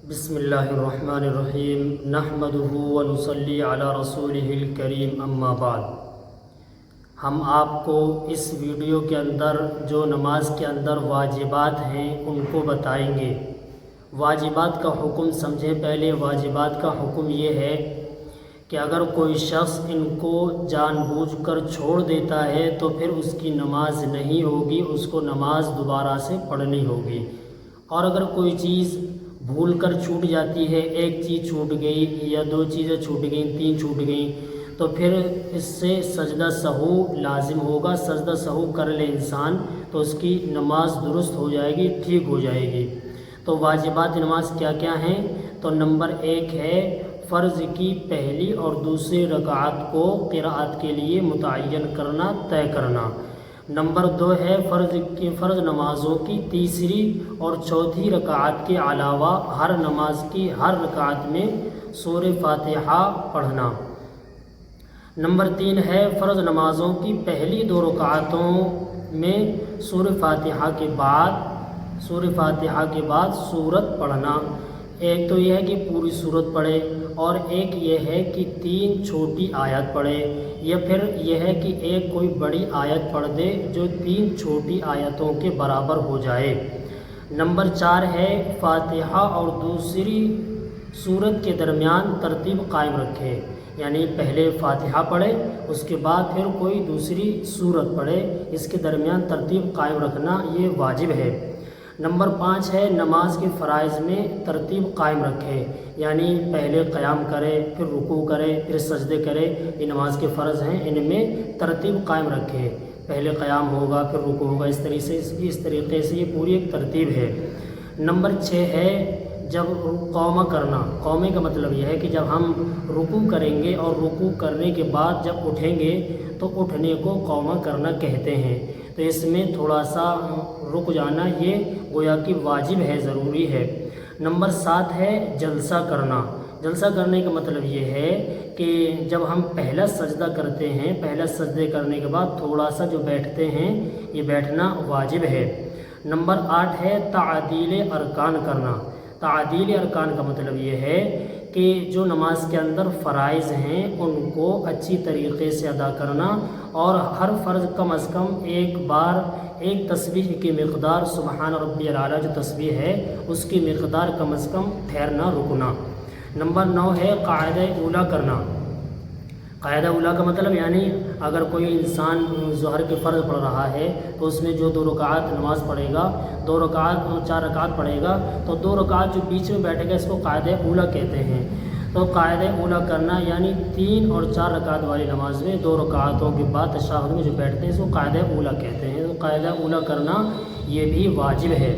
بسم اللہ الرحمن الرحیم نحمدہ ونصلی علی رسولہ الکریم اما بعد۔ ہم آپ کو اس ویڈیو کے اندر جو نماز کے اندر واجبات ہیں ان کو بتائیں گے۔ واجبات کا حکم سمجھیں۔ پہلے واجبات کا حکم یہ ہے کہ اگر کوئی شخص ان کو جان بوجھ کر چھوڑ دیتا ہے تو پھر اس کی نماز نہیں ہوگی، اس کو نماز دوبارہ سے پڑھنی ہوگی۔ اور اگر کوئی چیز بھول کر چھوٹ جاتی ہے، ایک چیز چھوٹ گئی یا دو چیزیں چھوٹ گئیں، تین چھوٹ گئیں، تو پھر اس سے سجدہ سہو لازم ہوگا۔ سجدہ سہو کر لے انسان تو اس کی نماز درست ہو جائے گی، ٹھیک ہو جائے گی۔ تو واجبات نماز کیا کیا ہیں؟ تو نمبر 1 ہے فرض کی پہلی اور دوسری رکعت کو قرأت کے لیے متعین کرنا، طے کرنا۔ نمبر 2 ہے فرض نمازوں کی تیسری اور چوتھی رکعت کے علاوہ ہر نماز کی ہر رکعت میں سورہ فاتحہ پڑھنا۔ نمبر 3 ہے فرض نمازوں کی پہلی 2 رکعتوں میں سورہ فاتحہ کے بعد سورت پڑھنا۔ ایک تو یہ ہے کہ پوری سورت پڑھے، اور ایک یہ ہے کہ 3 چھوٹی آیت پڑھے، یا پھر یہ ہے کہ ایک کوئی بڑی آیت پڑھ دے جو 3 چھوٹی آیتوں کے برابر ہو جائے۔ نمبر 4 ہے فاتحہ اور دوسری سورت کے درمیان ترتیب قائم رکھے، یعنی پہلے فاتحہ پڑھے، اس کے بعد پھر کوئی دوسری سورت پڑھے، اس کے درمیان ترتیب قائم رکھنا یہ واجب ہے۔ نمبر 5 ہے نماز کے فرائض میں ترتیب قائم رکھے، یعنی پہلے قیام کرے، پھر رکوع کرے، پھر سجدے کرے۔ یہ نماز کے فرض ہیں، ان میں ترتیب قائم رکھے، پہلے قیام ہوگا پھر رکوع ہوگا، اس طریقے سے یہ پوری ایک ترتیب ہے۔ نمبر 6 ہے جب قومہ کرنا۔ قومے کا مطلب یہ ہے کہ جب ہم رکوع کریں گے اور رکوع کرنے کے بعد جب اٹھیں گے تو اٹھنے کو قومہ کرنا کہتے ہیں۔ تو اس میں تھوڑا سا رک جانا یہ گویا کہ واجب ہے، ضروری ہے۔ نمبر 7 ہے جلسہ کرنا۔ جلسہ کرنے کا مطلب یہ ہے کہ جب ہم پہلا سجدہ کرتے ہیں، پہلا سجدے کرنے کے بعد تھوڑا سا جو بیٹھتے ہیں، یہ بیٹھنا واجب ہے۔ نمبر 8 ہے تعدیل ارکان کرنا۔ تعدیل ارکان کا مطلب یہ ہے کہ جو نماز کے اندر فرائض ہیں ان کو اچھی طریقے سے ادا کرنا، اور ہر فرض کم از کم ایک بار ایک تسبیح کی مقدار سبحان ربی الاعلیٰ جو تسبیح ہے اس کی مقدار کم از کم ٹھہرنا، رکنا۔ نمبر 9 ہے قاعدہ اولیٰ کرنا۔ قاعدہ اولیٰ کا مطلب یعنی اگر کوئی انسان ظہر کے فرض پڑھ رہا ہے تو اس میں جو 2 رکعت نماز پڑھے گا، 4 رکعت پڑھے گا، تو 2 رکعت جو بیچ میں بیٹھے گا اس کو قاعدہ اولیٰ کہتے ہیں۔ تو قاعدہ اولیٰ کرنا یعنی 3 اور 4 رکعت والی نماز میں 2 رکعتوں کے بعد تشہد میں جو بیٹھتے ہیں اس کو قاعدہ اولیٰ کہتے ہیں۔ تو قاعدہ اولیٰ کرنا یہ بھی واجب ہے۔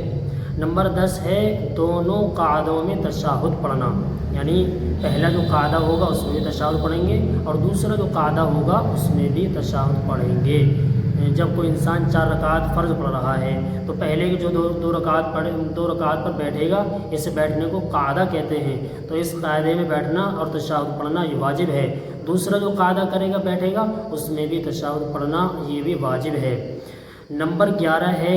نمبر 10 ہے دونوں قعدوں میں تشہد پڑھنا، یعنی پہلا جو قعدہ ہوگا اس میں بھی تشہد پڑھیں گے اور دوسرا جو قعدہ ہوگا اس میں بھی تشہد پڑھیں گے۔ جب کوئی انسان 4 رکعت فرض پڑھ رہا ہے تو پہلے کی جو 2 رکعت پر بیٹھے گا، اسے بیٹھنے کو قعدہ کہتے ہیں، تو اس قاعدے میں بیٹھنا اور تشہد پڑھنا یہ واجب ہے۔ دوسرا جو قعدہ کرے گا، بیٹھے گا، اس میں بھی تشہد پڑھنا یہ بھی واجب ہے۔ نمبر 11 ہے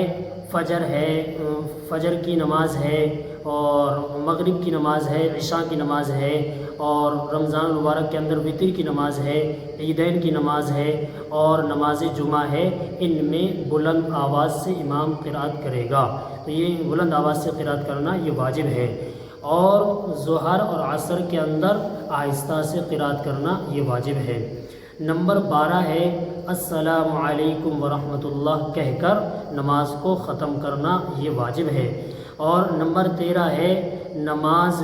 فجر کی نماز ہے، اور مغرب کی نماز ہے، عشاء کی نماز ہے، اور رمضان المبارک کے اندر وتر کی نماز ہے، عیدین کی نماز ہے، اور نماز جمعہ ہے۔ ان میں بلند آواز سے امام قرأت کرے گا، تو یہ بلند آواز سے قرأت کرنا یہ واجب ہے۔ اور ظہر اور عصر کے اندر آہستہ سے قرأت کرنا یہ واجب ہے۔ نمبر 12 ہے السلام علیکم ورحمۃ اللہ کہہ کر نماز کو ختم کرنا یہ واجب ہے۔ اور نمبر 13 ہے نماز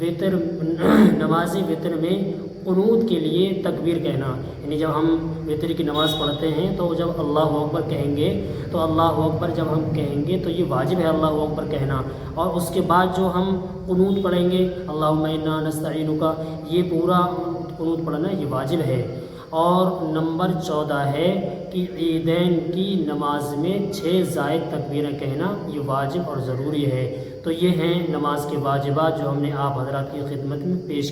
وتر میں قنوت کے لیے تکبیر کہنا، یعنی جب ہم وتر کی نماز پڑھتے ہیں تو جب اللہ اکبر کہیں گے تو اللہ اکبر جب ہم کہیں گے تو یہ واجب ہے اللہ اکبر کہنا، اور اس کے بعد جو ہم قنوت پڑھیں گے اللہم انا نستعینک، یہ پورا قنوت پڑھنا یہ واجب ہے۔ اور نمبر 14 ہے کہ عیدین کی نماز میں 6 زائد تکبیریں کہنا یہ واجب اور ضروری ہے۔ تو یہ ہیں نماز کے واجبات جو ہم نے آپ حضرات کی خدمت میں پیش